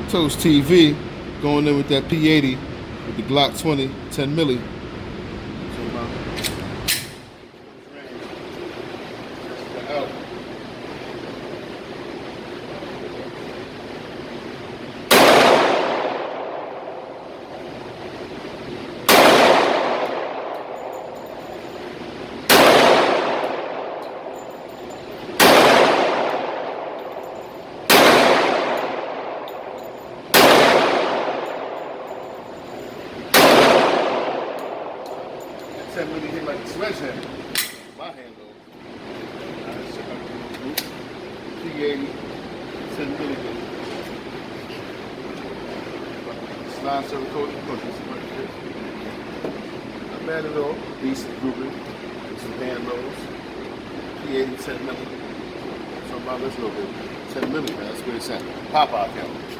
Toast TV going in with that P80 with the Glock 20, 10 milli. That really hit like a sledgehammer. My hand though. P80, 10 millimeters. Slide circle coat, not bad at all. Decent grouping. Some hand rolls. P80, 10 millimeters. So about this little bit. 10 millimeters, that's where it's at. Pop-out camera.